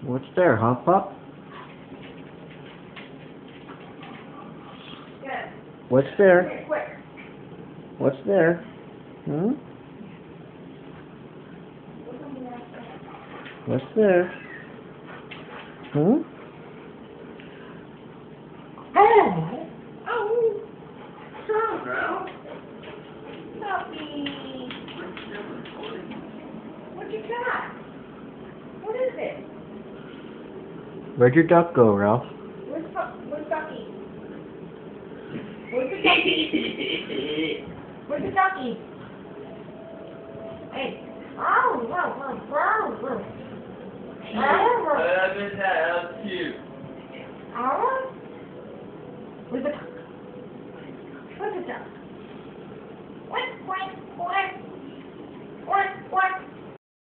What's there, huh, pup? Good. What's there? Quick, quick. What's there? Hmm? What's there? Hmm? Oh! Oh! Stop, bro. Puppy. What you got? What is it? Where'd your duck go, Ralph? Where's Ducky? Where's the ducky? Where's the ducky? Hey. Oh, wow, wow, wow. Cute. Oh. Where's the duck? Where's the duck?